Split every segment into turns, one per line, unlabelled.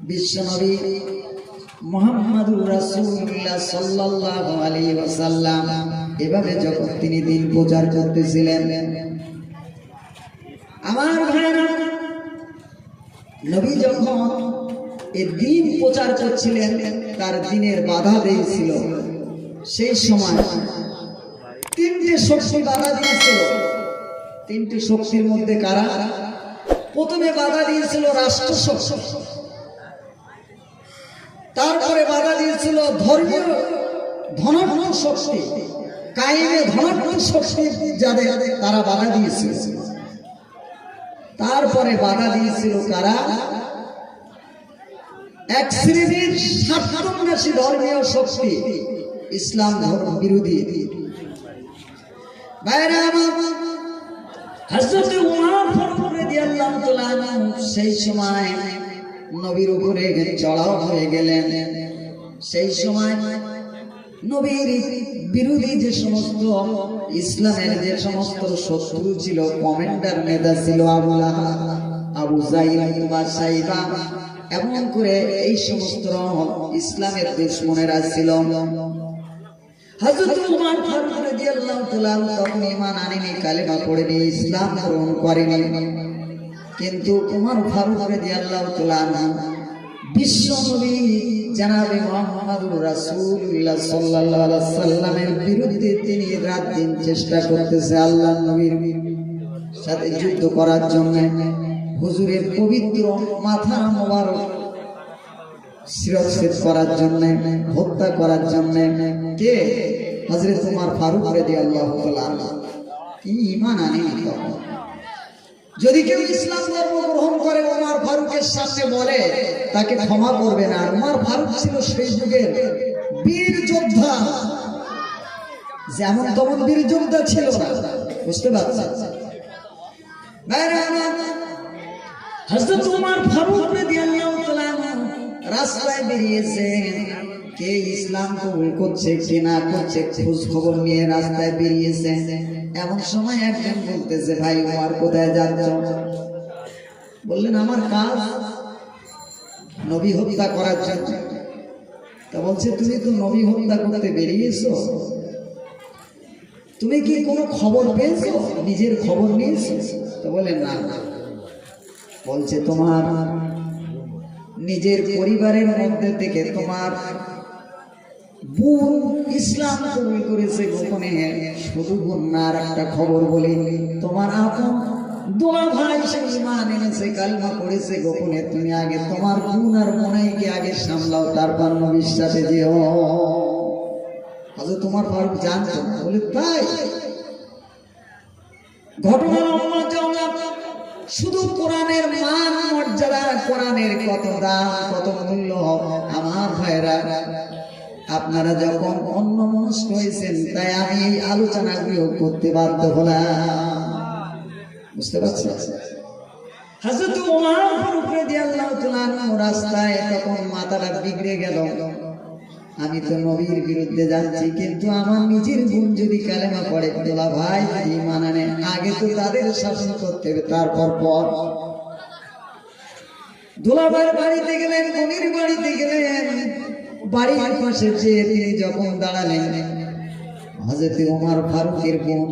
বিশ্বনবী মুহাম্মদুর রাসূলুল্লাহ সাল্লাল্লাহু আলাইহি ওয়াসাল্লাম এভাবে যখন তিনি দিন প্রচার করতেছিলেন, আমার ভাইরা, নবী যখন এই দিন প্রচার করছিলেন, তার দিনের বাধা দিয়েছিল। সেই সময় তিনটে শক্তি বাধা দিয়েছিল। তিনটে শক্তির মধ্যে কারা? প্রথমে বাধা দিয়েছিল রাষ্ট্র শক্তি, তারপরে বাধা দিয়েছিল ধর্মীয় ধনাঢ্য শক্তি, কায়েমে ধনাঢ্য শক্তি যাদের, তারা বাধা দিয়েছিল। তারপরে বাধা দিয়েছিল কারা? এক শ্রেণীর স্বার্থন্বেষী ধর্মীয় শক্তি, ইসলাম ধর্ম বিরোধী। ভাইরা আমার, হযরত উমর ফারুক রাদিয়াল্লাহু তাআলা আনহু সেই সময় নবীর উপরে চড়াও হয়ে গেলেন। সেই সময় নবীর বিরোধী যে সমস্ত ইসলামের যে সমস্ত শত্রু ছিল, কমান্ডার নেতা ছিল আবু লাহাব, আবু জাইল, সাইবা, এমন করে এই সমস্ত ইসলামের দুশমনেরা ছিল। হযরত উমর ফারুক রাদিয়াল্লাহু তাআলা তখন ঈমান আনেনি, কালেমা পড়েনি, ইসলাম গ্রহণ করেনি। কিন্তু উমর ফারুক রাদিয়াল্লাহু তাআলা বিশ্ব নবী জনাবে মুহাম্মদুর রাসূলুল্লাহ সাল্লাল্লাহু আলাইহি ওয়াসাল্লামের বিরুদ্ধে তিনি রাত দিন চেষ্টা করতেছে আল্লাহর নবীর সাথে যুদ্ধ করার জন্য, হুজুরের পবিত্র মাথা মোবারক শিরচ্ছেদ করার জন্য, হত্যা করার জন্য। কে? হযরত উমর ফারুক রাদিয়াল্লাহু তাআলা। কি ঈমান আনেনি তখন। যদি কেউ ইসলাম ধর্ম গ্রহণ করে উমর ফারুকের সামনে বলে, তাকে ক্ষমা করবে না। আর উমর ফারুক ছিল সেই যুগের বীর যোদ্ধা, যেমন তেমন বীর যোদ্ধা ছিল না। বুঝতে পারছেন? হযরত উমর ফারুক রাদিয়াল্লাহু তাআলা রাস্তায় বেরিয়েছে, কে ইসলাম কবুল করছে কে না করছে খোঁজ খবর নিয়ে রাস্তায় বেরিয়েছে। এমন সময় একজন বলতেছে, ভাই উমর কোথায় যাচ্ছ? বললেন, আমার কাজ নবী হত্যা করার জন্য। তা বলছে, তুমি তো নবী হত্যা করতে বেরিয়েছো, তুমি কি কোনো খবর পেয়েছো? নিজের খবর নিয়েছো? তো বলেন না। বলছে, তোমার নিজের পরিবারের মধ্যে থেকে তোমার বোন ইসলাম কবুল করেছে গোপনে। শুধু বোন না, আর একটা খবর বলি, তোমার আপন দোয়া ভাই সে ঈমান এনেছে, কালেমা পড়েছে গোপনে। তুমি আগে তোমার বোন আর বোনাইকে আগে সামলাও, তারপর নবীর সাথে যেও। হযরত উমর ফারুক জানতো। বলে, তাই? ঘটনা শুধু কোরআনের মান মর্যাদা, কোরআনের কত দাম, কত মূল্য। আমার ভাইরা, আপনারা যখন অন্যমনস্ক হয়েছেন, তাই আমি এই আলোচনাগুলো করতে বাধ্য হলাম। বুঝতে পারছেন? হযরত উমর ফারুক রাদিয়াল্লাহু তাআলা রাস্তায় তখন মাথাটা বিগড়ে গেল। আমি তো নবীর বিরুদ্ধে যাচ্ছি, কিন্তু আমার নিজের বোন যদি কালেমা পড়ে, দোলা ভাই যদি ঈমান আনে, আগে তো তাদের শাসন করতে হবে, তারপর পর। দোলাভাইয়ের বাড়িতে গেলেন, বোনের বাড়িতে গেলেন। বাড়ির পাশে যে তিনি যখন দাঁড়ালেন, হযরত উমর ফারুকের বোন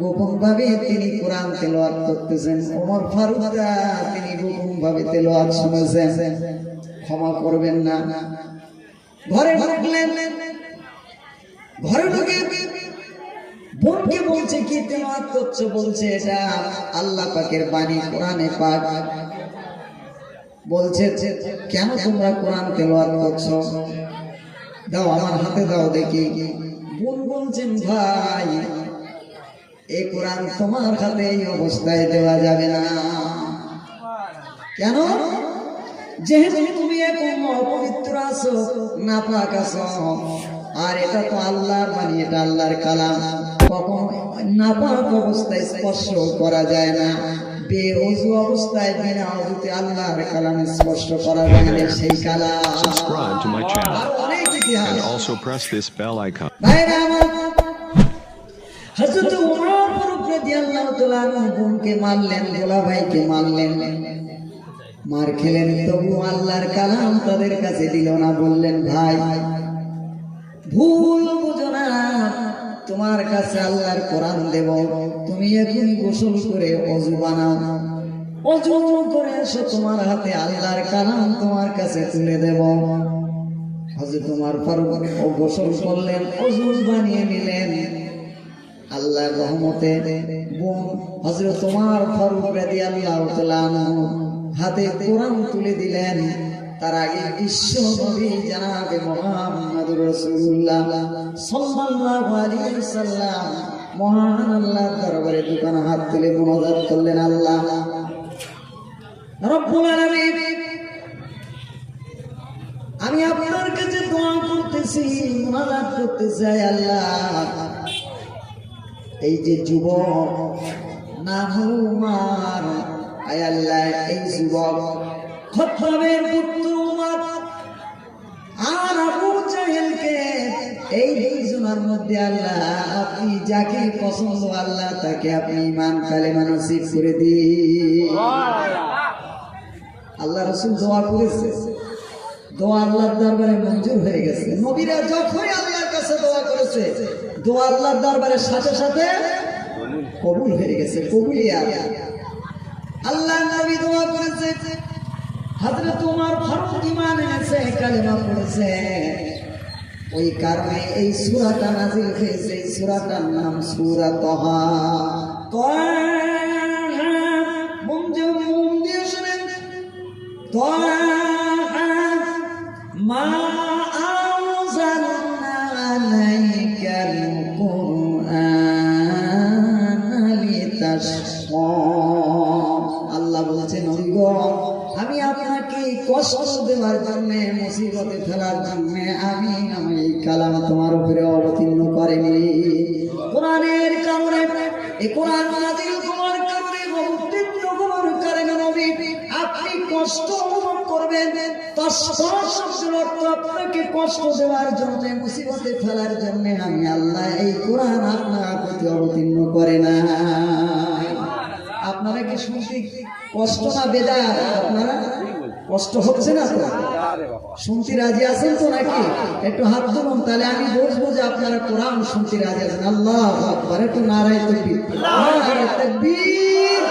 গোপন ভাবে তিনি কোরআন তেলাওয়াত করতেছেন। উমর ফারুক তিনি গোপন ভাবে তেলাওয়াত শুনেছেন। ক্ষমা করবেন না। ঘরে ঢুকলেন, ঘরে ঢুকে বোনকে বলছে, কি তেলাওয়াত করছো? বলছে, এটা আল্লাহ পাকের বাণী, কোরআনে পাক। বলছে, কেন তোমরা কোরআন তেলাওয়াত করছো? দাও, আমার হাতে দাও দেখি। বোন বলছেন, ভাই এই কোরআন তোমার হাতে এই অবস্থায় দেওয়া যাবে না। কেন? যেহেতু তুমি এখন অপবিত্র আছো, নাপাক আছো, আর এটা তো আল্লাহর বাণী, এটা আল্লাহর কালাম। কখনো নাপাক অবস্থায় স্পর্শ করা যায় না। বেওযু অবস্থায় বিনা ওযুতে আল্লাহর কালাম স্পর্শ করা যায় না। সেই কালাম।
Subscribe to my channel and also press this bell icon.
ভাইরা আমার, হযরত উমর ফারুক রাদিয়াল্লাহু তাআলা বোনকে মারলেন, দোলা ভাইকে মারলেন। মার খেলেন, তবু আল্লাহর কালাম তাদের কাছে দিল না। বললেন, ভাই ভুল বুঝো না, তোমার কাছে আল্লাহর কোরআন দেব, তুমি এখন গোসল করে অজু বানাও, অজু করে এসো, তোমার হাতে আল্লাহর কালাম তোমার কাছে তুলে দেব। হযরত ওমর ফারুক ও গোসল করলেন, অজু বানিয়ে নিলেন। আল্লাহর রহমতে বোন হযরত ওমর ফারুক রাদিয়াল্লাহু তাআলা হাতে কোরআন তুলে দিলেন। তার আগে বিশ্ব নবী জনাবে মুহাম্মদুর রাসূলুল্লাহ সাল্লাল্লাহু আলাইহি ওয়াসাল্লাম মহান আল্লাহর দরবারে দুখানা হাত তুলে মুনাজাত করলেন, আল্লাহ রব্বুল আলামিন, আমি আপনার কাছে দোয়া করতেছি, মুনাজাত করতেছি, আল্লাহ এই যে যুবক নাম হলো উমর, আয় আল্লাহ এই যুবক খাত্তাবের পুত্র উমর আর আবু জাহেলকে, এই দুইজনের মধ্যে আল্লাহ আপনি যাকে পছন্দ আল্লাহ তাকে আপনি ঈমান কালেমা নসিব করে দিন। আল্লাহ রাসূল দোয়া করেছে, দোয়া আল্লাহর দরবারে মঞ্জুর হয়ে গেছে। নবীরা যখনই আল্লাহর কাছে দোয়া করেছে, দোয়া আল্লাহর দরবারে সাথে সাথে কবুল হয়ে গেছে, কবুলিয়াত। আল্লাহ নবী দোয়া করেছে, হযরত ওমর ফারুক ঈমান এনেছে, কালেমা পড়েছে, ওই কারণে এই সূরাটা নাযিল হয়েছে। এই সূরাটার নাম সূরা তাহা। তাহা মন দিয়ে শুনেন, তাহা মা আনজালনা আলাইকাল কুরআনা লিতাশকা। আল্লাহ বলছেন, নবী গো, আমি আপনাকে কষ্ট দেওয়ার জন্য, মুসিবতে ফেলার জন্য আমি এই কালাম তোমার উপরে অবতীর্ণ করিনি। কোরআনের কারণে, এই কোরআন নাযিল তোমার কারণে অবতীর্ণ হওয়ার কারণে নবী আপনি কষ্ট অনুভব করবেন। আপনাকে কষ্ট দেওয়ার জন্য, মুসিবতে ফেলার জন্য আমি আল্লাহ এই কোরআন আপনার প্রতি অবতীর্ণ করে না। আপনারা কি শুনতে কষ্ট না বেদার? আপনারা কষ্ট হচ্ছে না তো? শুনতে রাজি আছেন তো নাকি? একটু হাত তুলুন, তাহলে আমি বুঝবো যে আপনারা কোরআন শুনতে রাজি আছেন। আল্লাহু আকবার, একটু নারায়ে তাকবীর, নারায়ে তাকবীর,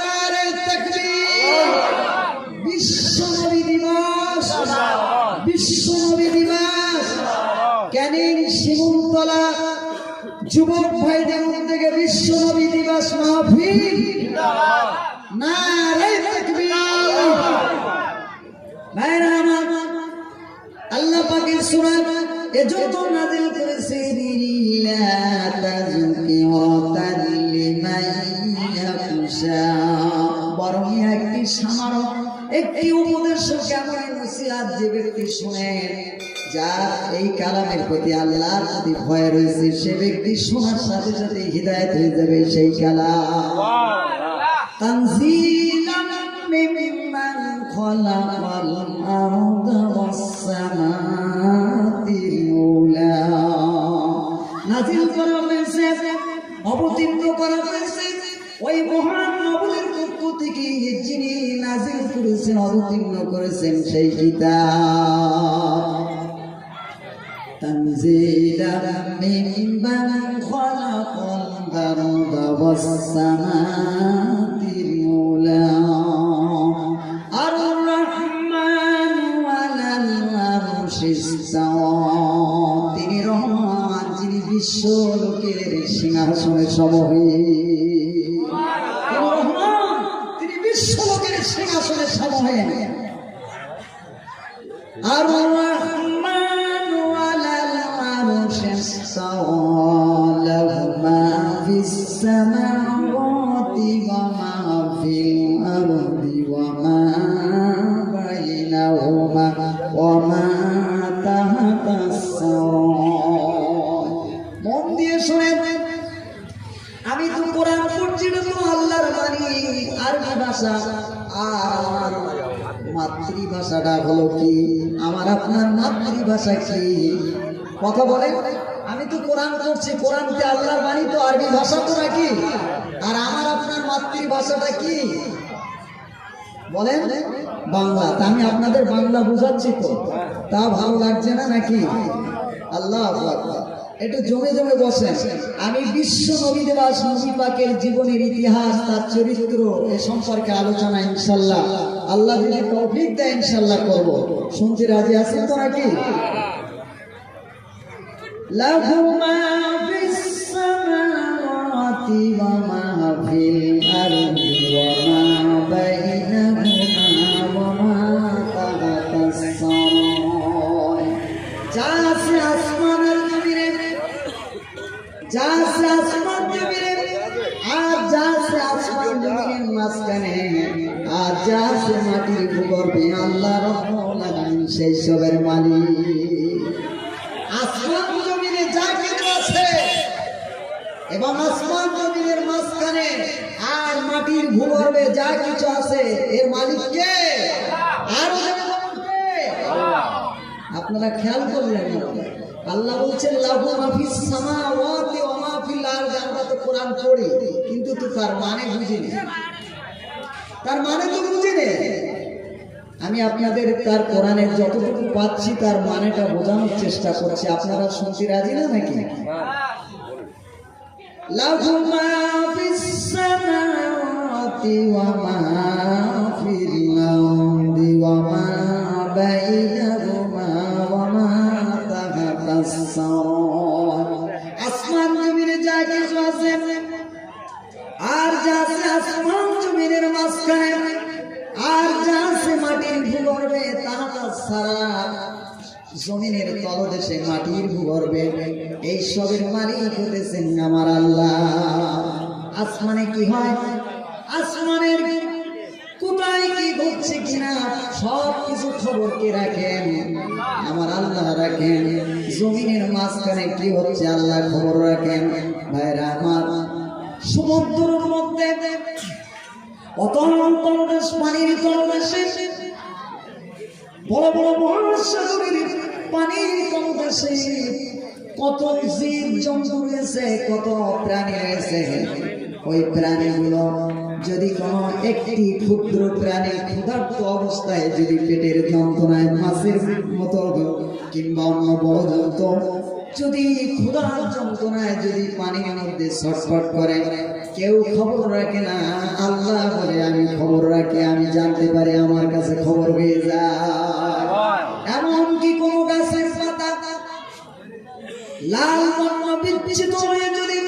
নারায়ে তাকবীর। বিশ্ব নবী দিবস, বিশ্ব নবী দিবস, ক্যানিং শিমুলতলা যুবক ভাইদের থেকে বিশ্ব নবী দিবস মাহফিল, নারায়ে তাকবীর। ভাইরা আমার, আল্লাহ পাকের সূরা এজন্য নাযিল করেছেন, ইল্লা তাযকিরাতাল লিমান ইয়াখশা, বরং একটি সামারক, একটি উপদেশ, কেমন নসিহত যে ব্যক্তি শুনেন, যার এই কালামের প্রতি আল্লাহর প্রতি ভয় রয়েছে, সে ব্যক্তি শোনার সাথে সাথে হিদায়াত হয়ে যাবে সেই কালাম। তানজিলাম মিম্মান খালাকাল আরদা ওয়াস সামাতিল উলা, নাযিল করা হয়েছে, অবতীর্ণ করা হয়েছে ওই মহান নবীর পক্ষ থেকে, যিনি নাযিল করেছেন, অবতীর্ণ করেছেন সেই কিতাব। তানজিলাম মিম্মান খালাকাল আরদা ওয়াস সামাতিল উলা, আর রহমানু আলাল আরশিস ইস্তাওয়া, তিনি রহমান, যিনি বিশ্ব লোকের সিংহাসনে সমহীন। তিনি রহমান, তিনি বিশ্ব লোকের সিংহাসনে সমহীন। আর রহমানু আলাল আরশিস ইস্তাওয়া, লাহু মা ফিস সামাওয়াতি ওয়া মা ফিল আরদি ওয়া মা বাইনাহুমা ওয়া মা তাহতাস সারা। মন দিয়ে শুনেন, আমি তো কোরআন পড়ছি, না তো আল্লাহর বাণী, আরবি ভাষা, আর মাতৃভাষাটা হলো কি? আমার আপনার মাতৃভাষা কি? কথা বলে, আমি তো কোরআন পড়ছি, কোরআনতে আল্লাহর বাণী তো আরবি ভাষা তো নাকি? আর আমার আপনার মাতৃভাষাটা কি? বলেন বাংলা। তা আমি আপনাদের বাংলা বুঝাচ্ছি তো, তা ভালো লাগছে না নাকি? আল্লাহ আকবার। একটু জমে জমে বসেন। আমি বিশ্ব নবী দিবস নবী পাকের জীবনের ইতিহাস, তার চরিত্র এ সম্পর্কে আলোচনা ইনশাল্লাহ আল্লাহ যদি তৌফিক দেয় ইনশাল্লাহ করব। শুনতে রাজি আছেন তো নাকি? লাহু মা ফিস সামাওয়াতি ওয়া মা ফিল আরদি ওয়া মা বাইনাহুমা ওয়া মা তাহাতাস সামাওয়াত। যা আছে আসমানের জমিনে, যা আছে আসমান জমিনে, আর যা আছে আসমান জমিনের মাঝখানে, আর যা আছে মাটির ভূগর্ভে, আল্লাহ রাব্বুল আলামিন সেই সবের মালিক। আসমান জমিনে যা কিছু আছে এবং আসমান জমিনের মাঝখানে আর মাটির ভূগর্ভে যা কিছু আছে এর মালিক কে? আর আপনারা খেয়াল করলেন না? আল্লাহ বলছেন লাহু মা ফিস সামাওয়াতি ওয়া মা ফিল আরদি। আমরা তো কোরআন পড়ি কিন্তু তো তার মানে বুঝি না, তার মানে তো বুঝি না। আমি আপনাদের তার কোরআনের যতটুকু পাচ্ছি তার মানেটা বোঝানোর চেষ্টা করছি। আপনারা শুনতে রাজি না নাকি? লাহু মা ফিস সামাওয়াতি ওয়া মা ফিল আরদি ওয়া মা বাইনাহুমা ওয়া মা তাহাতাস সামাওয়াত। আসমান জমিনে যা কিছু আছে আর যা আছে আসমান জমিনের মাঝখানে, আর যা আছে মাটির ভূগর্ভে, তাহাতা সারা জমিনের তলদেশে মাটির ভূগর্ভে, এই সবের মালিক হতেছেন আমার আল্লাহ। আসমানে কি হয়, আসমানের কোথায় কি ঘটছে কিনা সব কিছু খবর কে রাখেন? আমার আল্লাহ রাখেন। জমিনের মাঝখানে কি হচ্ছে আল্লাহ খবর রাখেন। ভাইরা আমার, সমুদ্রের মধ্যে অতল তলদেশ, পানির তলদেশে, বড় বড় মহাসাগরের পানির তলদেশে কত জীব জন্তু রয়েছে, কত প্রাণী রয়েছে। ওই প্রাণীগুলো যদি কোনো একটি ক্ষুদ্র প্রাণী ক্ষুধার্ত অবস্থায় যদি পেটের যন্ত্রণায় মাছের মতো কিংবা অন্য বড় জন্তু যদি ক্ষুধার যন্ত্রণায় যদি পানির মধ্যে ছটফট করে, কেউ খবর রাখে না। আল্লাহ বলে আমি খবর রাখি, আমি জানতে পারি, আমার কাছে খবর হয়ে যায়। এমনকি কোন গাছের পাতা লাল বর্ণ বিচ্ছিন্ন হয়ে যদি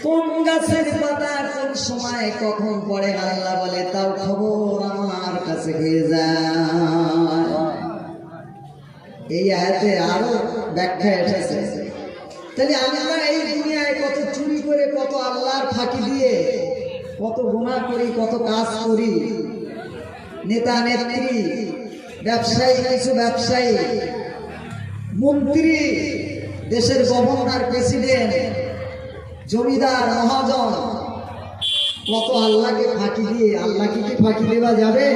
কোন গাছের পাতা কোন সময় কখন পড়ে, আল্লাহ বলে তাও খবর আমার কাছে হয়ে যায়। এই আয়াতে আরো ব্যাখ্যা এসেছে। তাহলে আমরা এই দুনিয়ায় কত চুরি করে, কত আল্লাহর ফাঁকি দিয়ে কত গুনাহ করি, কত কাজ করি। নেতা নেত্রী, ব্যবসায়ী, কিছু ব্যবসায়ী, মন্ত্রী, দেশের গভর্নর, প্রেসিডেন্ট, জমিদার, মহাজন, কত আল্লাহকে ফাঁকি দিয়ে। আল্লাহকে কি ফাঁকি দেওয়া যাবে?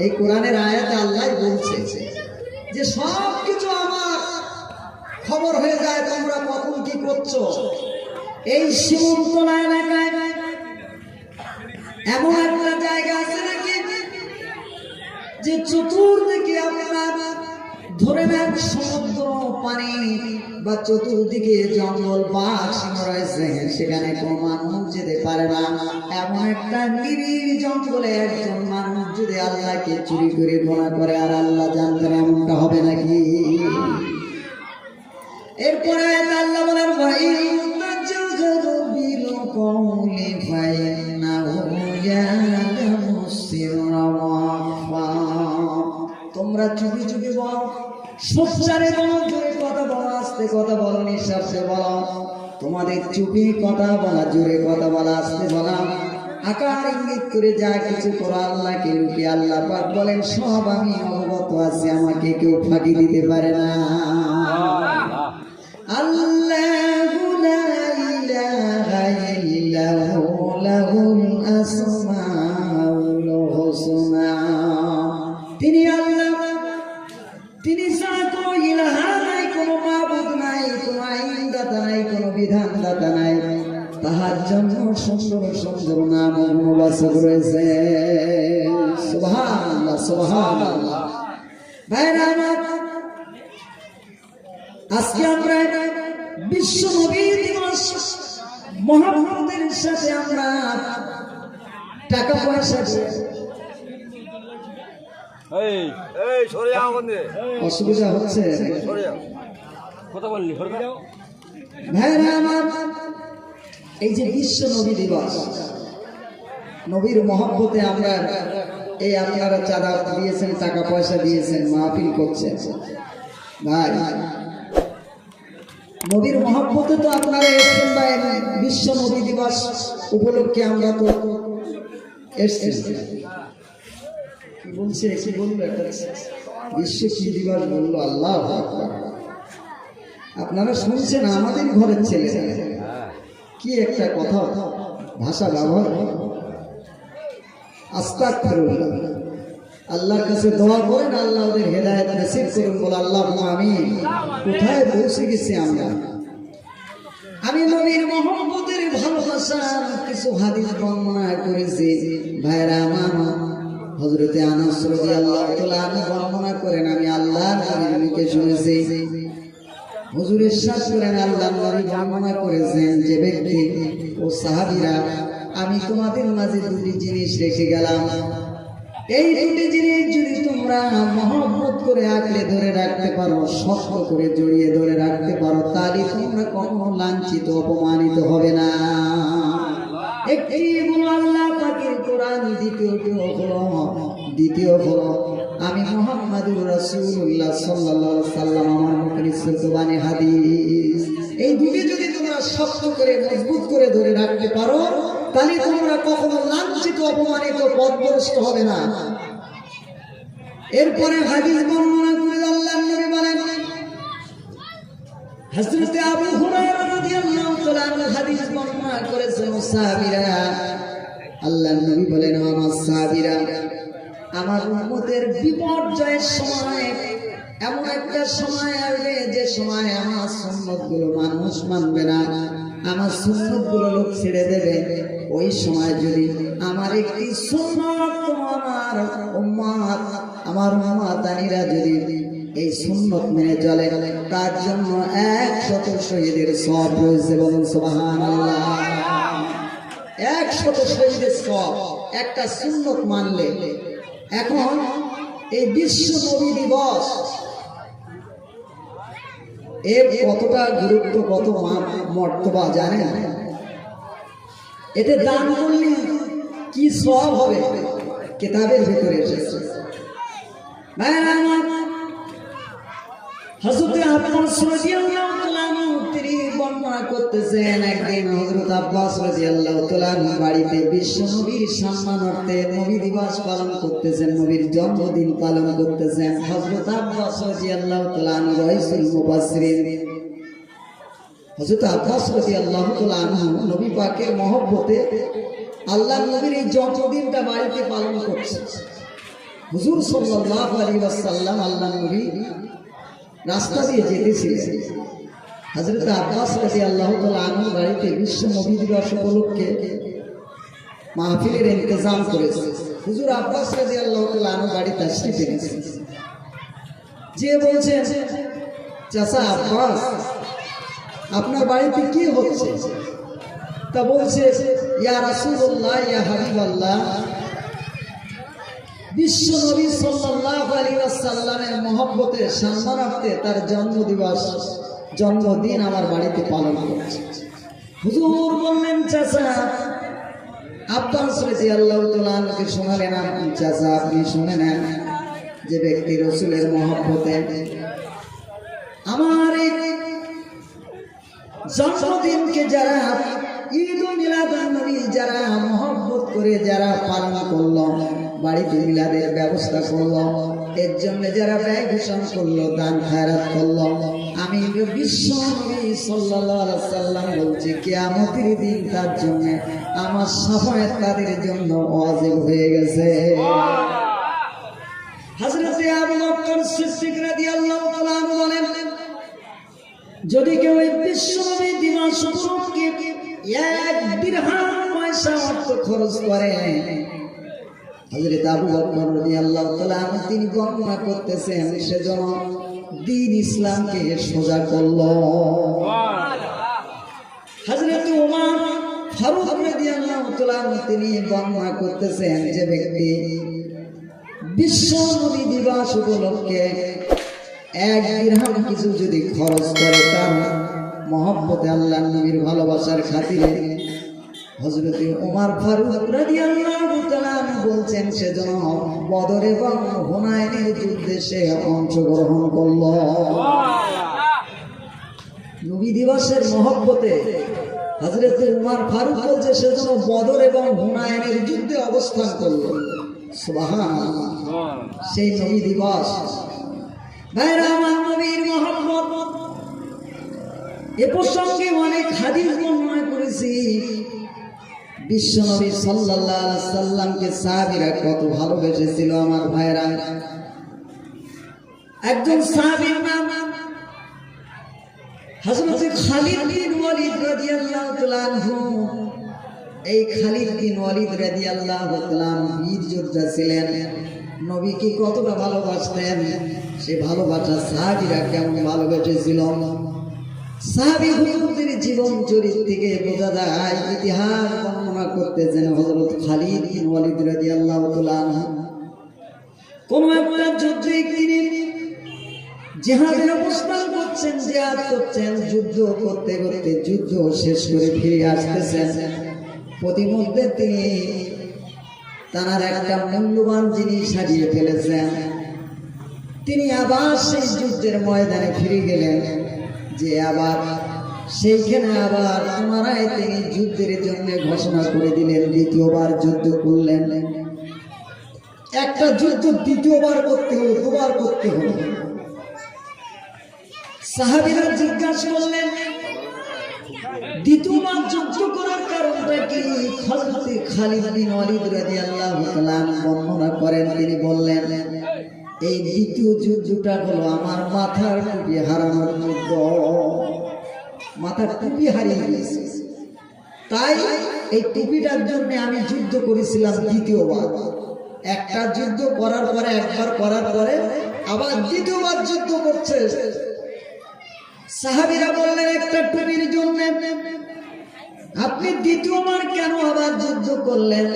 এই কোরআনের আয়াতে আল্লাহ বলছে যে সব কিছু আমার খবর হয়ে যায়, তোমরা কখন কি করছো। এই সীমান্তলা এলাকায় এমন একটা জায়গা আছে নাকি যে চতুর্দিকে আপনার ধরে নেন সমুদ্র পানি বা চতুর্দিকে জঙ্গল বাঘ সিংহ রয়েছে, সেখানে কোনো মানুষ যেতে পারে না। এমন একটা নিবিড় জঙ্গলে একজন মানুষ যদি আল্লাহকে চুরি করে গোনা করে আর আল্লাহ জানতেন, এমনটা হবে নাকি? এরপরে আল্লাহ বলেন ভাই তোমরা চুপি চুপি বলো, সোচ্চারে বলো, জোরে কথা বলো, আস্তে কথা বলো, নিঃশ্বাসে বলো। তোমাদের চুপি কথা বলা, জোরে কথা বলা, আস্তে বলা, আকার ইঙ্গিত করে যা কিছু করো আল্লাহকে লুকিয়ে, আল্লাহ পাক বলেন সব আমি অবগত আছি, আমাকে কেউ ফাঁকি দিতে পারে না। আল্লাহু লা ইলাহা ইল্লাহু লাহুল আসমাউল হুসনা। তিনি আল্লাহ, তিনি ছাড়া কোনো ইলাহা নাই, কোনো মাবুদ নাই, কোনো আইনদাতা নাই, কোনো বিধানদাতা নাই। তাহার জন্য সুন্দর সুন্দর নাম ও মুবারক রয়েছে। সুবহানাল্লাহ সুবহানাল্লাহ। ভাইরা আমার, আজকে আমরা বিশ্ব নবী দিবস মহব্বতের সাথে আমরা টাকা পয়সা দিয়ে অসুবিধা হচ্ছে। ভাইরা আমার, এই যে বিশ্ব নবী দিবস, নবীর মহব্বতে আমরা এই আপনারা চাঁদা দিয়েছেন, টাকা পয়সা দিয়েছেন, মাহফিল করছেন। ভাই, নবীর মহব্বতে তো আপনারা এসেছেন, ভাই বিশ্ব নবী দিবস উপলক্ষে আমরা তো এসেছি। কি বলছে, কি বললো, বিশ্ব কি দিবস বললো, আল্লাহ আকবার। আপনারা শুনছেন, আমাদের ঘরের ছেলে কি একটা কথা ভাষা ব্যবহার। আস্তাগফিরুল্লাহ। আল্লাহর কাছে দোয়া করেন, আল্লাহ ওদের হেদায়েত নসিব করুন, বলে আল্লাহুম্মা আমিন। কোথায় পৌঁছে গেছি আমরা। আমি নবীর মহব্বতের ভালোবাসার কিছু হাদিস বর্ণনা করেছি। ভাইরা আমার, হযরতে আনাস রাদিয়াল্লাহু তাআলা বর্ণনা করেন, আমি আল্লাহর নবীর মুখে শুনেছি, হুজুর ইরশাদ করেন, আল্লাহর নবী বর্ণনা করেছেন, যে ব্যক্তি ও সাহাবীরা, আমি তোমাদের মাঝে দুটি জিনিস রেখে গেলাম, এই দুটি জিনিস যদি তোমরা মহব্বত করে আঁকড়ে ধরে রাখতে পারো, শক্ত করে জড়িয়ে ধরে রাখতে পারো, তাহলে তোমরা কখনো লাঞ্ছিত অপমানিত হবে না। একটি হলো আল্লাহ পাকের কোরআন, দ্বিতীয় হলো আমি মুহাম্মাদুর রাসূলুল্লাহ সাল্লাল্লাহু আলাইহি ওয়াসাল্লাম, আমার মুখের সত্যবাণী হাদিস। এই দুটি যদি তোমরা শক্ত করে মজবুত করে ধরে রাখতে পারো, তাহলে তোমরা কখনো লাঞ্ছিত অপমানিত পথভ্রষ্ট হবে না। এরপরে হাদিস বর্ণনা করে আল্লাহর নবী বলেন, হযরত আবু হুরায়রা রাদিয়াল্লাহু তাআলা হাদিস বর্ণনা করেছেন, সাহাবীরা, আল্লাহর নবী বলেন, আমার সাহাবীরা, আমার উম্মতের বিপর্যয়ের সময় এমন একটা সময় আসবে, যে সময় আমার সুন্নতগুলো মানুষ মানবে না, আমার সুন্নতগুলো লোক ছেড়ে দেবে। ওই সময় যদি আমার একটি সুন্নত, আমার উম্মতানিরা যদি এই সুন্নত মেনে চলে, তার জন্য 100 শহীদের সওয়াব রয়েছে। বলুন সুবহানাল্লাহ। 100 শহীদের সওয়াব একটা সুন্নত মানলে। এখন এই বিশ্ব নবী দিবস এর কতটা গুরুত্ব, কত মর্তবা জানেন? এতে দান করলে কি সওয়াব হবে, কিতাবের ভিতরে এসেছে। হযরত আব্বাস রাদিয়াল্লাহু তাআলা তিনি বর্ণনা করতেছেন, একদিন হযরত আব্বাস রাদিয়াল্লাহু তাআলা বাড়িতে বিশ্ব নবীর সম্মানার্থে নবী দিবস পালন করতেছেন, নবীর জন্মদিন পালন করতেছেন। হযরত আব্বাস রাদিয়াল্লাহু তাআলা রাইসুল মুফাসসিরিন, হযরত আব্বাস রাদিয়াল্লাহু তাআলা নবী পাকের মহব্বতে আল্লাহর নবীর এই জন্মদিনটা বাড়িতে পালন করছেন। হুজুর সাল্লাল্লাহু আলাইহি ওয়াসাল্লাম আল্লাহর নবী রাস্তা দিয়ে যেতেছিলেন, হযরত আব্বাস রাদিয়াল্লাহু তাআলা আনহু বাড়িতে বিশ্ব নবী দিবস উপলক্ষে মাহফিলের ইন্তজাম করেছে। হুজুর আব্বাস রাদিয়াল্লাহু তাআলা আনহু বাড়ি তাশরীফ এনেছেন। যে বলছেন, চাচা আব্বাস, আপনার বাড়িতে কি হচ্ছে? তা বলছে, ইয়া রাসূলুল্লাহ, ইয়া হাবিবাল্লাহ, বিশ্ব নবী সাল্লাল্লাহু আলাইহি ওয়াসাল্লামের মহব্বতে সম্মানার্থে তার জন্মদিন আমার বাড়িতে পালন করছে। হুজুর বললেন, চাচা, আব্বাস রাদিয়াল্লাহু তাআলা আনহুকে শোনালেন, চাচা আপনি শুনে নেন, যে ব্যক্তি রাসূলের মহব্বতে আমার এই জন্মদিনকে যারা ঈদ ও মিলাদুন নবী যারা মহব্বত করে যারা পালন করলো, বাড়িতে মিলাদের ব্যবস্থা করলো, এর জন্য যারা ব্যয় ঘোষণা করলো, দান খায়রাত করলো, আমি বিশ্ব নবী সাল্লাল্লাহু আলাইহি ওয়াসাল্লাম বলছি, কিয়ামতের দিন তার জন্য আমার শাফায়াত তাদের জন্য ওয়াজিব হয়ে গেছে। হযরত আবু বকর সিদ্দিক রাদিয়াল্লাহু তাআলা বলেন, যদি কেউ এই বিশ্ব নবী দিবস উপলক্ষে 1 দিরহাম পয়সা অর্থ খরচ করে, হযরত আবু বকর রাদিয়াল্লাহু তাআলা আনহু তিনি বর্ণনা করতেছেন সেজন্য দ্বীন ইসলামকে সোজা করলো। হযরত ওমর ফারুক রাদিয়াল্লাহু তাআলা আনহু তিনি বর্ণনা করতেছেন যে ব্যক্তি বিশ্ব নবী দিবস উপলক্ষে 1 দিরহাম কিছু যদি খরচ করে তার মহব্বতে আল্লাহর নবীর ভালোবাসার খাতিরে, হযরত ওমর ফারুক রাদিয়াল্লাহু তাআলা বলছেন সেজন্য বদর এবং হুনাইনের যুদ্ধে সে অংশগ্রহণ করল। নবী দিবসের মহব্বতে হযরত ওমর ফারুক বলছে সেজন্য বদর এবং হুনাইনের যুদ্ধে অবস্থান করল। সুবহানাল্লাহ। সেই নবী দিবস ভাইরা আমার, নবীর মহব্বত এ প্রসঙ্গে অনেক হাদিস বর্ণনা করেছি। বিশ্বনবী সাল্লাল্লাহু আলাইহি সাল্লামকে সাহাবীরা কত ভালোবেসেছিল আমার ভাইরা। একজন সাহাবীর নাম হযরত খালিদ বিন ওয়ালিদ রাদিয়াল্লাহু তাআলা আনহু। এই খালিদ বিন ওয়ালিদ রাদিয়াল্লাহু তাআলা বীর যোদ্ধা ছিলেন, নবীকে কতটা ভালোবাসতেন, সে ভালোবাসা সাহাবীরা কেমন ভালোবেসেছিল সাহাবী হুজুরদের জীবন চরিত্র থেকে বোঝা যায়। ইতিহাস বর্ণনা করতেছেন হযরত খালিদ বিন ওয়ালিদ রাদিয়াল্লাহু তাআলা আনহু কোন একটা যুদ্ধে তিনি জিহাদের অবস্থান করছেন, জিহাদ করছেন, যুদ্ধ করতে করতে যুদ্ধ শেষ করে ফিরে আসতেছেন। প্রতিমধ্যে তিনি তার একটা মূল্যবান জিনিস হারিয়ে ফেলেছেন। তিনি আবার সেই যুদ্ধের ময়দানে ফিরে গেলেন, যে আবার সেইখানে আবার পুনরায় তিনি যুদ্ধের জন্য ঘোষণা করে দিলেন। দ্বিতীয়বার যুদ্ধ করলেন। একটা যুদ্ধ দ্বিতীয়বার করতে হলো, দুবার করতে হলো। সাহাবীরা জিজ্ঞাসা করলেন দ্বিতীয়বার যুদ্ধ করার কারণটা কি? হযরত খালিদ বিন ওয়ালিদ রাদিয়াল্লাহু তাআলা বর্ণনা করেন, তিনি বললেন এই দ্বিতীয় যুদ্ধটা হলো আমার মাথার টুপি হারানোর যুদ্ধ। মাথার টুপি হারিয়ে গেছে, তাই এই টুপিটার জন্য আমি যুদ্ধ করেছিলাম দ্বিতীয়বার। একটা যুদ্ধ করার পরে, একবার করার পরে আবার দ্বিতীয়বার যুদ্ধ করছে। সাহাবীরা বললেন একটা টুপির জন্য আপনি দ্বিতীয়বার কেন আবার যুদ্ধ করলেন?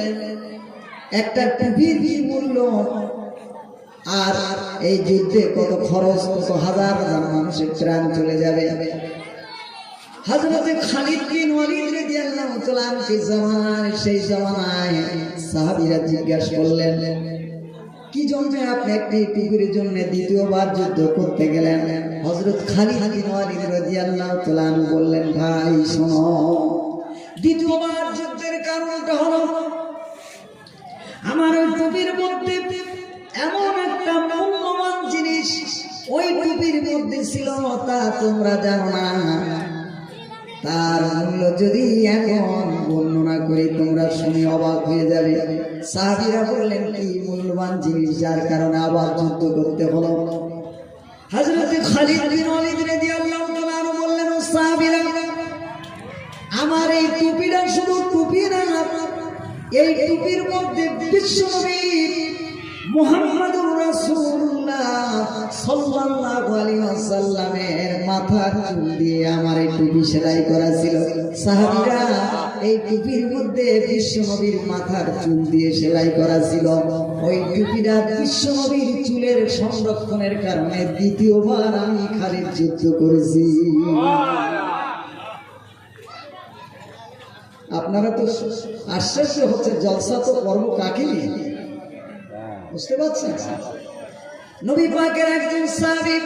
একটা টুপির কি মূল্য, আর এই যুদ্ধে কত খরচ, কত হাজার হাজার মানুষের প্রাণ চলে যাবে। হযরত খালিদ বিন ওয়ালিদ রাদিয়াল্লাহু তাআলা সেই জামানায় সাহাবীরা জিজ্ঞাসা করলেন কি জন্য আপনি একটি টুপির জন্য দ্বিতীয়বার যুদ্ধ করতে গেলেন? হযরত খালিদ বিন ওয়ালিদ রাদিয়াল্লাহু তাআলা বললেন, ভাই শোনো, দ্বিতীয়বার যুদ্ধের কারণটা হলো আমার ওই টুপির মধ্যে এমন একটা মূল্যবান জিনিস ওই টুপির মধ্যে ছিল, তা তোমরা জানো না। তার মূল্য যদি এখন বর্ণনা করি তোমরা শুনে অবাক হয়ে যাবে। সাহাবীরা বললেন কি মূল্যবান জিনিস যার কারণে আবার যুদ্ধ করতে হলো? হযরত খালিদ বিন ওয়ালিদ রাদিয়াল্লাহু তাআলা বললেন, ও সাহাবীরা, আমার এই টুপিটা শুধু টুপি না, এই টুপির মধ্যে বিশ্বনবী মুহাম্মদুর রাসূলুল্লাহ সাল্লাল্লাহু আলাইহি ওয়াসাল্লামের মাথার চুল দিয়ে আমার এই টুপি সেলাই করা ছিল। সাহাবীরা এই টুপির মধ্যে বিশ্বনবীর মাথার চুল দিয়ে সেলাই করা ছিল। ওই টুপিটা বিশ্বনবীর চুলের সংরক্ষণের কারণে দ্বিতীয়বার আমি খালিদ যুদ্ধ করেছি। আপনারা তো আশ্চর্য হচ্ছে, জলসা তো কর্ম কাকে নিয়ে, বুঝতে পারছেন? নবী পাকের একজন সাহাবী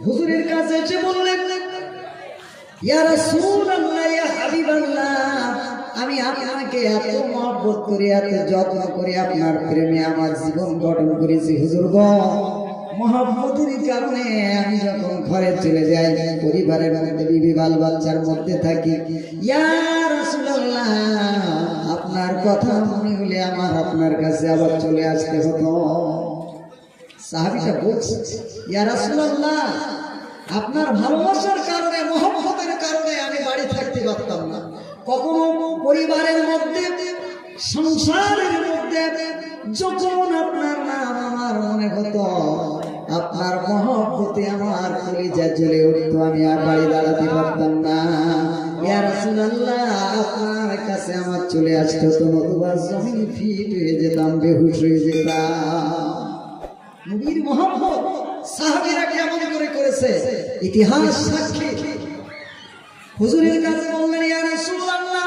হুজুরের কাছে এসে বললেন, ইয়া রাসূলুল্লাহ, ইয়া হাবিবাল্লাহ, আমি আপনাকে এত মহব্বত করি, এত যত্ন করি, আপনার প্রেমে আমার জীবন গঠন করেছি। হুজুর গো, মহব্বতের কারণে আমি যখন ঘরে চলে যাই, পরিবারের মধ্যে, বিবি বাল বাচ্চার মধ্যে থাকি, ইয়া রাসূলুল্লাহ, আপনার কথা মনে হলে আমার আপনার কাছে আবার চলে আসতে হতো। সাহাবীটা বলছে, ইয়া রাসূলুল্লাহ, আপনার ভালোবাসার কারণে, মহব্বতের কারণে আমি বাড়ি থাকতে পারতাম না। কখনো পরিবারের মধ্যে সংসারের মধ্যে যখন আপনার নাম আমার মনে হতো, আপনার মহব্বতে আমার কলিজা জ্বলে উঠতো, আমি আর বাড়ি দাঁড়াতে পারতাম না। ইয়া রাসূলুল্লাহ, আপনার কাছে আমার চলে আসতে হতো, নতুবা জমিন ফিট হয়ে যেতাম, বেহুশ হয়ে যেতাম। নবীর মহব্বত সাহাবীরা কেমন করে করেছে ইতিহাস সাক্ষী। হুজুরের কাছে বললেন, ইয়া রাসূলুল্লাহ,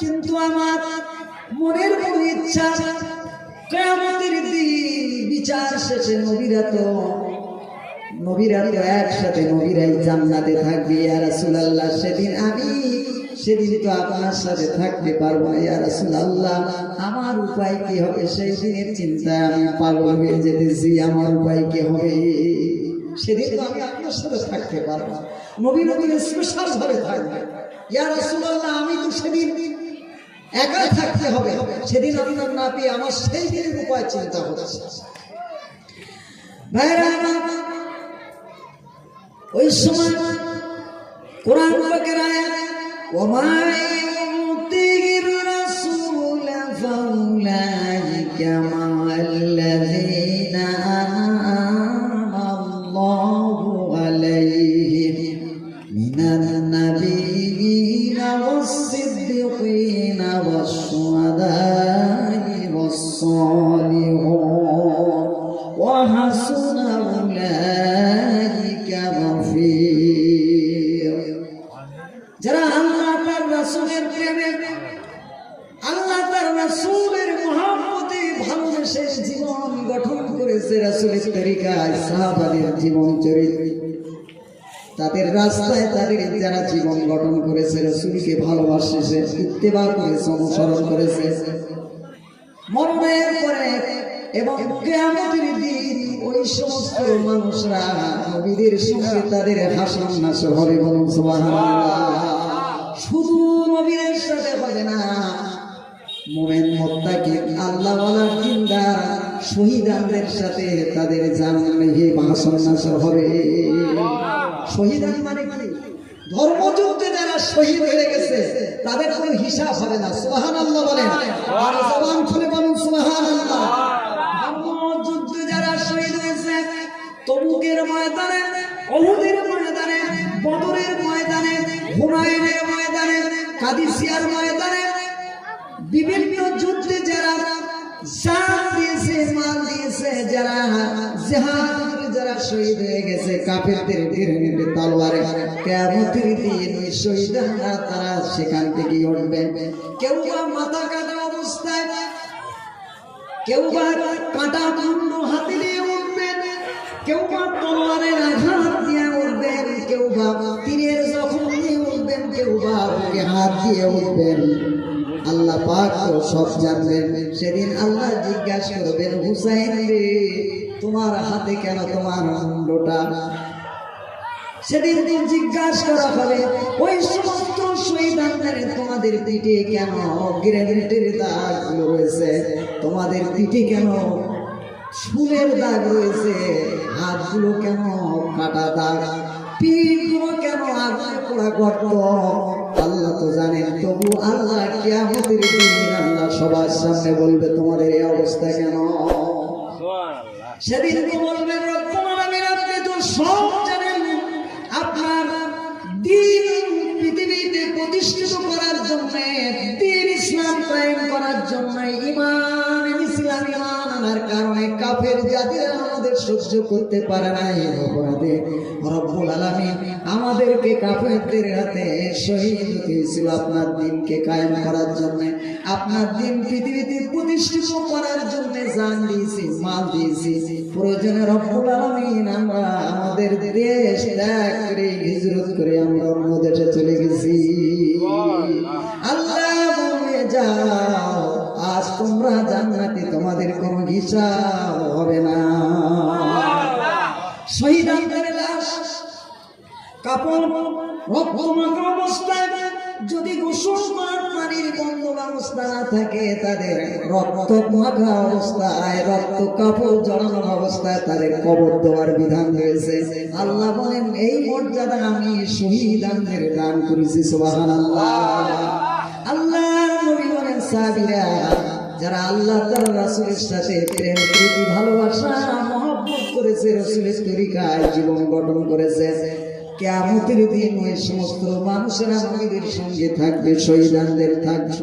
কিন্তু আমার মনের বড় ইচ্ছা, কিয়ামতের দিন বিচার শেষে নবীরা তো একসাথে, নবীরাই জান্নাতে থাকবে। ইয়া রাসূলুল্লাহ, সেদিন তো আপনার সাথে থাকতে পারবো না। ইয়া রাসূলুল্লাহ, আমার উপায় কি হবে? সেই দিনের চিন্তায় আমি পাগল হয়ে যেতেছি। আমার উপায় কি হবে? সেদিন তো আমি আপনার সাথে থাকতে পারবো না। নবী স্পেশাল ভাবে থাকবে। ইয়া রাসূলুল্লাহ, আমি তো সেদিন একা থাকতে হবে, সেদিন আপনার না পেয়ে আমার সেই দিনের উপায় চিন্তা হচ্ছে। ভাইরা, ওই সময় কোরআন পাকের আয়াত, ওমা ইউতির রাসূল ফাউলাইকা মাআল্লাযীনা আনআমা আল্লাহু আলাইহিম মিনান নাবিয়্যিনা ওয়াস-সিদ্দীকিনা ওয়াশ-শুহাদা'i ওয়াস-সালিহুন ওয়া হাসুনা উলাইকা রাফীক। যারা আল্লাহ তার রাসূলের প্রেমে, আল্লাহ তার রাসূলের মহব্বতে ভালোবেসে জীবন গঠন করেছে, রাসূলের তরিকায় সাহাবাদের জীবন চরিত্র, তাদের রাস্তায় তাদের যারা জীবন গঠন করেছে, রাসূলকে ভালোবাসেছে, ইত্তেবা করেছে, অনুসরণ করেছে, মরণের পরে এবং কিয়ামতের দিন ওই সমস্ত মানুষরা নবীদের সঙ্গে তাদের হাসর নাসর হবে। বলুন সুবহানাল্লাহ। শুধু নবীদের সাথে হবে না, মুমিন মুত্তাকিন আল্লাহওয়ালা দিনদার শহীদদের সাথে তাদের জান্নাতে হাসর নাসর হবে। শহীদান মানে কি? ধর্মযুদ্ধে যারা শহীদ হয়ে গেছে তাদের কোনো হিসাব হবে না। সুবহানাল্লাহ বলেন, আর জবান খুলে বলুন সুবহানাল্লাহ। ধর্মযুদ্ধে যারা শহীদ হয়েছে, তবুকের ময়দানে, উহুদের ময়দানে, বদরের ময়দানে, হুনাইনের ময়দানে, কাদিসিয়ার ময়দানে, বিভিন্ন যুদ্ধে যারা জান দিয়েছে, মাল দিয়েছে, যারা জিহাদ করে যারা শহীদ হয়ে গেছে কাফেরদের তীরে তলোয়ারে, কিয়ামতের দিন ওই শহীদরা তারা সেখান থেকে উঠবে। কেউ বা মাথা কাটা অবস্থায়, কেউ বা কাটা মুন্ড হাতে নিয়ে উঠবেন, কেউ বা তলোয়ারের আঘাত দিয়ে উঠবেন, কেউ বা তীরের জখম নিয়ে উঠবেন, কেউ বা বুকে হাত দিয়ে উঠবেন। আল্লাহ পাক তো সব জানবেন। সেদিন আল্লাহ জিজ্ঞাসা করবেন, হুসাইন রে, তোমার হাতে কেন তোমার মুন্ডটা? সেদিন জিজ্ঞাসা করা হবে ওই সমস্ত শহীদদের, তোমাদের পিঠে কেন গ্রেনেডের দাগগুলো রয়েছে? তোমাদের পিঠে কেন ফুলের দাগ রয়েছে? হাতগুলো কেন কাটা দাগ? পিঠগুলো কেন আগুনে পোড়া গর্ত? আল্লাহ তো জানেন। তবু আল্লাহ কিয়ামতের দিন আল্লাহ সবার সামনে বলবে, তোমাদের এই অবস্থা কেন? সেদিন তো বলবেন, রব্বুল আলামিন, আপনি তো সব জানেন। আপনার দিন পৃথিবীতে প্রতিষ্ঠিত করার জন্য, দিন ইসলাম কায়েম করার জন্য, ঈমান ইসলাম ঈমান আনার কারণে কাফের জাতিরা আমাদের সহ্য করতে পারে না। এই অপরাধে রব্বুল আলামিন আমাদেরকে কাফেরদের হাতে শহীদ হয়েছিল আপনার দিনকে কায়েম করার জন্য, আপনার দিন পৃথিবীতে প্রতিষ্ঠিত করার জন্য জান দিয়েছি, মাল দিয়েছি। প্রয়োজনে রব্বুল আলামিন আমরা আমাদের দেশ ত্যাগ করে হিজরত করে আমরা অন্য দেশে চলে গেছি। আল্লাহ বলে, যাও, আজ তোমরা জান্নাতে, তোমাদের কোনো হিসাব হবে না। শহীদদের লাশ কাপড় রক্তমাখা অবস্থায়, যদি গোসল করার পানির বন্ধ ব্যবস্থা না থাকে, তাদের রক্ত মাখা অবস্থায়, রক্ত কাপড় জড়ানো অবস্থায় তাদের কবর দেওয়ার বিধান রয়েছে। আল্লাহ বলেন, এই মর্যাদা আমি শহীদদের দান করেছি। সুবহানাল্লাহ। আল্লাহ নবী বলেন, সাহাবীরা যারা আল্লাহ তার রাসূলের সাথে প্রেম প্রীতি ভালোবাসা মহব্বত করেছে, রাসূলের তরিকায় জীবন গঠন করেছে, কিয়ামতের দিন ওই সমস্ত মানুষেরা নবীদের সঙ্গে থাকবে, শহীদানদের থাকবে।